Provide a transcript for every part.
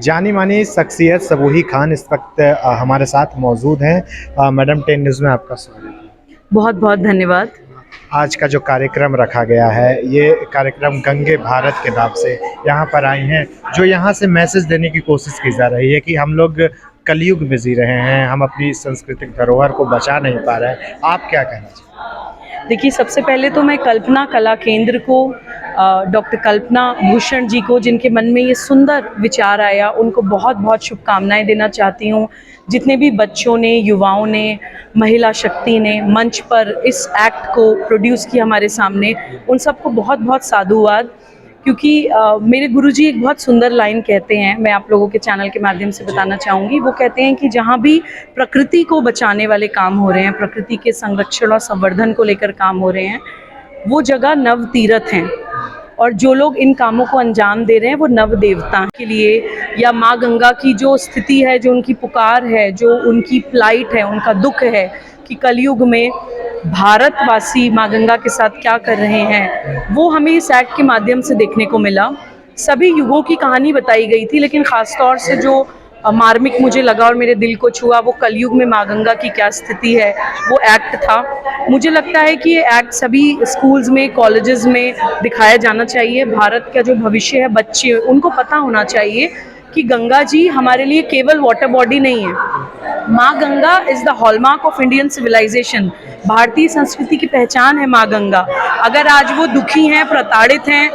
जानी मानी शख्सियत सबूही खान इस वक्त हमारे साथ मौजूद हैं। मैडम 10 न्यूज़ में आपका स्वागत है। बहुत बहुत धन्यवाद। आज का जो कार्यक्रम रखा गया है, ये कार्यक्रम गंगे भारत के नाम से यहाँ पर आई हैं, जो यहाँ से मैसेज देने की कोशिश की जा रही है कि हम लोग कलयुग में जी रहे हैं, हम अपनी सांस्कृतिक धरोहर को बचा नहीं पा रहे हैं। आप क्या कहना चाहते हैं? देखिए, सबसे पहले तो मैं कल्पना कला केंद्र को, डॉक्टर कल्पना भूषण जी को, जिनके मन में ये सुंदर विचार आया, उनको बहुत बहुत शुभकामनाएं देना चाहती हूँ। जितने भी बच्चों ने, युवाओं ने, महिला शक्ति ने मंच पर इस एक्ट को प्रोड्यूस किया हमारे सामने, उन सबको बहुत बहुत साधुवाद। क्योंकि मेरे गुरुजी एक बहुत सुंदर लाइन कहते हैं, मैं आप लोगों के चैनल के माध्यम से बताना चाहूँगी। वो कहते हैं कि जहाँ भी प्रकृति को बचाने वाले काम हो रहे हैं, प्रकृति के संरक्षण और संवर्धन को लेकर काम हो रहे हैं, वो जगह नव तीर्थ हैं। और जो लोग इन कामों को अंजाम दे रहे हैं वो नव देवता के लिए, या माँ गंगा की जो स्थिति है, जो उनकी पुकार है, जो उनकी प्लाइट है, उनका दुख है कि कलयुग में भारतवासी माँ गंगा के साथ क्या कर रहे हैं, वो हमें इस एक्ट के माध्यम से देखने को मिला। सभी युगों की कहानी बताई गई थी, लेकिन ख़ास तौर से जो मार्मिक मुझे लगा और मेरे दिल को छुआ, वो कलयुग में माँ गंगा की क्या स्थिति है, वो एक्ट था। मुझे लगता है कि ये एक्ट सभी स्कूल्स में, कॉलेजेस में दिखाया जाना चाहिए। भारत का जो भविष्य है, बच्चे, उनको पता होना चाहिए कि गंगा जी हमारे लिए केवल वाटर बॉडी नहीं है। माँ Ganga is the hallmark of Indian civilisation. भारतीय संस्कृति की पहचान है माँ गंगा। अगर आज वो दुखी हैं, प्रताड़ित हैं,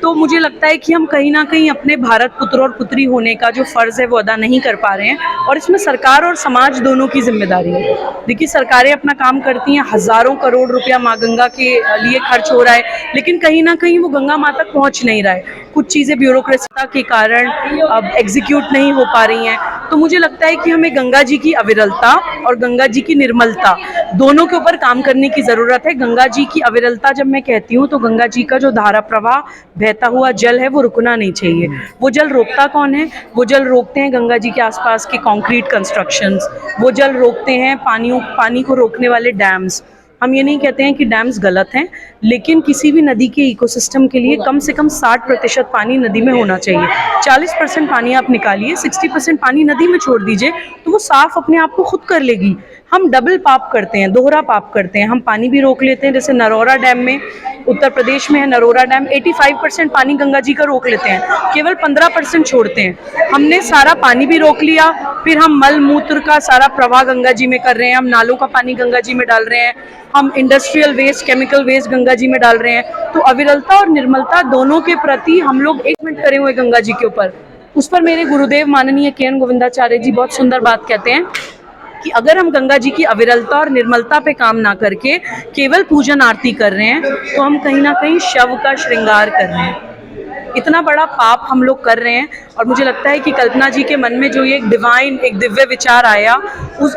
तो मुझे लगता है कि हम कहीं ना कहीं अपने भारत पुत्र और पुत्री होने का जो फ़र्ज़ है वो अदा नहीं कर पा रहे हैं, और इसमें सरकार और समाज दोनों की जिम्मेदारी है। देखिए, सरकारें अपना काम करती हैं, हज़ारों करोड़ रुपया माँ गंगा के लिए खर्च हो रहा है, लेकिन कहीं ना कहीं वो गंगा माँ तक पहुँच नहीं रहा है। कुछ चीज़ें ब्यूरोक्रेसी के कारण अब एग्जीक्यूट नहीं हो पा रही हैं। तो मुझे लगता है कि हमें गंगा जी की अविरलता और गंगा जी की निर्मलता, दोनों के ऊपर काम करने की ज़रूरत है। गंगा जी की अविरलता जब मैं कहती हूँ, तो गंगा जी का जो धारा प्रवाह, बहता हुआ जल है, वो रुकना नहीं चाहिए। वो जल रोकता कौन है? वो जल रोकते हैं गंगा जी के आसपास के कंक्रीट कंस्ट्रक्शंस। वो जल रोकते हैं पानी को रोकने वाले डैम्स। हम ये नहीं कहते हैं कि डैम्स गलत हैं, लेकिन किसी भी नदी के इकोसिस्टम के लिए कम से कम 60% पानी नदी में होना चाहिए। 40% पानी आप निकालिए, 60% पानी नदी में छोड़ दीजिए, तो वो साफ अपने आप को खुद कर लेगी। हम डबल पाप करते हैं, दोहरा पाप करते हैं। हम पानी भी रोक लेते हैं, जैसे नरोरा डैम में, उत्तर प्रदेश में है नरोरा डैम, 85% पानी गंगा जी का रोक लेते हैं, केवल 15% छोड़ते हैं। हमने सारा पानी भी रोक लिया, फिर हम मल मूत्र का सारा प्रवाह गंगा जी में कर रहे हैं, हम नालों का पानी गंगा जी में डाल रहे हैं, हम industrial waste, chemical waste Ganga ji में डाल रहे हैं। तो अविरलता और निर्मलता दोनों के प्रति हम लोग एक मिनट करे हुए गंगा जी के ऊपर, उस पर मेरे गुरुदेव माननीय के.एन. गोविंदाचार्य जी बहुत सुंदर बात कहते हैं कि अगर हम गंगा जी की अविरलता और निर्मलता पे काम ना करके केवल पूजन आरती कर रहे हैं, तो हम कहीं ना कहीं शव का श्रृंगार कर रहे हैं। इतना बड़ा पाप हम लोग कर रहे हैं। और मुझे लगता है कि कल्पना जी के मन में जो ये एक दिव्य विचार आया,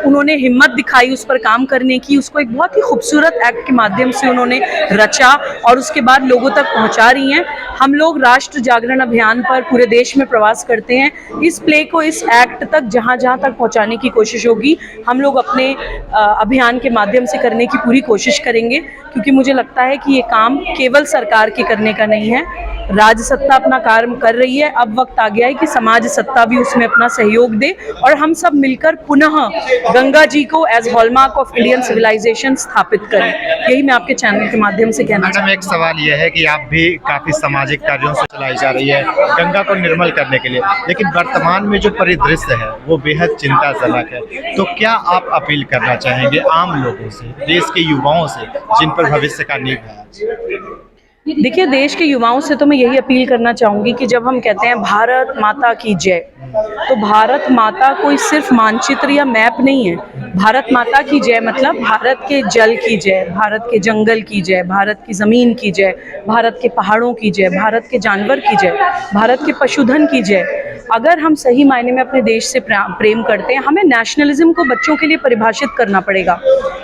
उन्होंने हिम्मत दिखाई उस पर काम करने की, उसको एक बहुत ही खूबसूरत एक्ट के माध्यम से उन्होंने रचा और उसके बाद लोगों तक पहुंचा रही हैं। हम लोग राष्ट्र जागरण अभियान पर पूरे देश में प्रवास करते हैं। इस प्ले को, इस एक्ट तक जहाँ जहाँ तक पहुँचाने की कोशिश होगी, हम लोग अपने अभियान के माध्यम से करने की पूरी कोशिश करेंगे, क्योंकि मुझे लगता है कि ये काम केवल सरकार के करने का नहीं है। राज्य सत्ता अपना कार्य कर रही है, अब वक्त आ गया है कि समाज सत्ता भी उसमें अपना सहयोग दे और हम सब मिलकर पुनः गंगा जी को as hallmark of Indian civilisation स्थापित करें। यही मैं आपके चैनल के माध्यम से कहना चाहती हूँ। एक सवाल यह है कि आप भी काफ़ी सामाजिक कार्यों से चलाई जा रही है गंगा को निर्मल करने के लिए, लेकिन वर्तमान में जो परिदृश्य है वो बेहद चिंताजनक है। तो क्या आप अपील करना चाहेंगे आम लोगों से, देश के युवाओं से, जिन पर भविष्य का नींव है? देखिए, देश के युवाओं से तो मैं यही अपील करना चाहूँगी कि जब हम कहते हैं भारत माता की जय, तो भारत माता कोई सिर्फ मानचित्र या मैप नहीं है। भारत माता की जय मतलब भारत के जल की जय, भारत के जंगल की जय, भारत की ज़मीन की जय, भारत के पहाड़ों की जय, भारत के जानवर की जय, भारत के पशुधन की जय। अगर हम सही मायने में अपने देश से प्रेम करते हैं, हमें नेशनलिज्म को बच्चों के लिए परिभाषित करना पड़ेगा।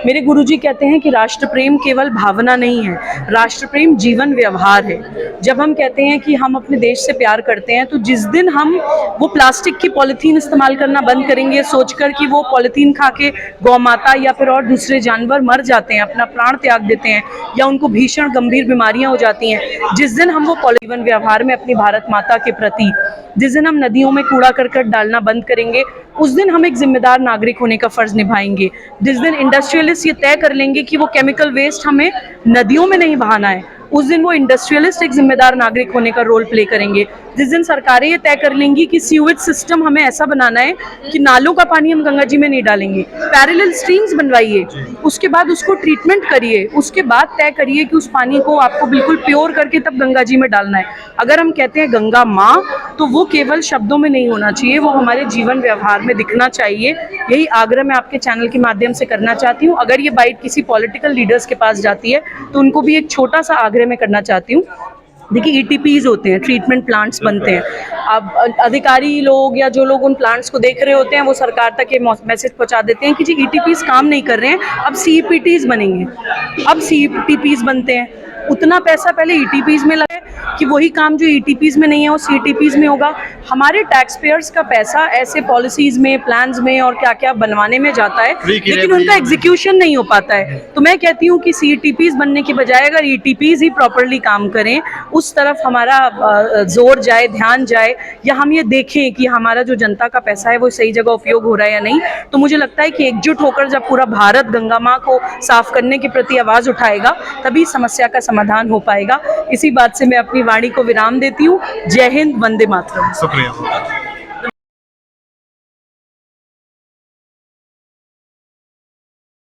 मेरे गुरुजी कहते हैं कि राष्ट्र प्रेम केवल भावना नहीं है, राष्ट्र प्रेम जीवन व्यवहार है। जब हम कहते हैं कि हम अपने देश से प्यार करते हैं, तो जिस दिन हम वो प्लास्टिक की पॉलीथीन इस्तेमाल करना बंद करेंगे, सोचकर कि वो पॉलीथीन खा के गौ माता या फिर और दूसरे जानवर मर जाते हैं, अपना प्राण त्याग देते हैं, या उनको भीषण गंभीर बीमारियां हो जाती हैं, जिस दिन हम वो जीवन व्यवहार में अपनी भारत माता के प्रति, जिस दिन हम नदियों में कूड़ा करकट डालना बंद करेंगे, उस दिन हम एक जिम्मेदार नागरिक होने का फर्ज निभाएंगे। जिस दिन इंडस्ट्रियलिस्ट ये तय कर लेंगे कि वो केमिकल वेस्ट हमें नदियों में नहीं बहाना है, उस दिन वो इंडस्ट्रियलिस्ट एक जिम्मेदार नागरिक होने का रोल प्ले करेंगे। जिस दिन सरकारें ये तय कर लेंगी कि सीवेज सिस्टम हमें ऐसा बनाना है कि नालों का पानी हम गंगा जी में नहीं डालेंगे, पैरेलल स्ट्रीम्स बनवाइए, उसके बाद उसको ट्रीटमेंट करिए, उसके बाद तय करिए कि उस पानी को आपको बिल्कुल प्योर करके तब गंगा जी में डालना है। अगर हम कहते हैं गंगा माँ, तो वो केवल शब्दों में नहीं होना चाहिए, वो हमारे जीवन व्यवहार में दिखना चाहिए। यही आग्रह मैं आपके चैनल के माध्यम से करना चाहती हूँ। अगर ये बाइट किसी पॉलिटिकल लीडर्स के पास जाती है तो उनको भी एक छोटा सा आग्रह मैं करना चाहती हूँ। देखिए, ETPs होते हैं, ट्रीटमेंट प्लांट्स बनते हैं। अब अधिकारी लोग या जो लोग उन प्लांट्स को देख रहे होते हैं वो सरकार तक ये मैसेज पहुंचा देते हैं कि जी ETPs काम नहीं कर रहे हैं, अब CPTs बनेंगे। अब CTPs बनते हैं, उतना पैसा पहले ETPs में लगे कि वही काम जो ETPs में नहीं है वो CTPs में होगा। हमारे टैक्स पेयर्स का पैसा ऐसे पॉलिसीज में, प्लान्स में और क्या क्या बनवाने में जाता है, लेकिन उनका एग्जीक्यूशन नहीं हो पाता है। तो मैं कहती हूँ कि CTPs बनने के बजाय अगर ETPs ही प्रॉपरली काम करें, उस तरफ हमारा जोर जाए, ध्यान जाए, या हम ये देखें कि हमारा जो जनता का पैसा है वो सही जगह उपयोग हो रहा है या नहीं, तो मुझे लगता है कि एकजुट होकर जब पूरा भारत गंगा माँ को साफ करने के प्रति आवाज़ उठाएगा तभी समस्या का समाधान हो पाएगा। इसी बात से मैं अपनी वाणी को विराम देती हूँ। जय हिंद, वंदे मातरम। शुक्रिया।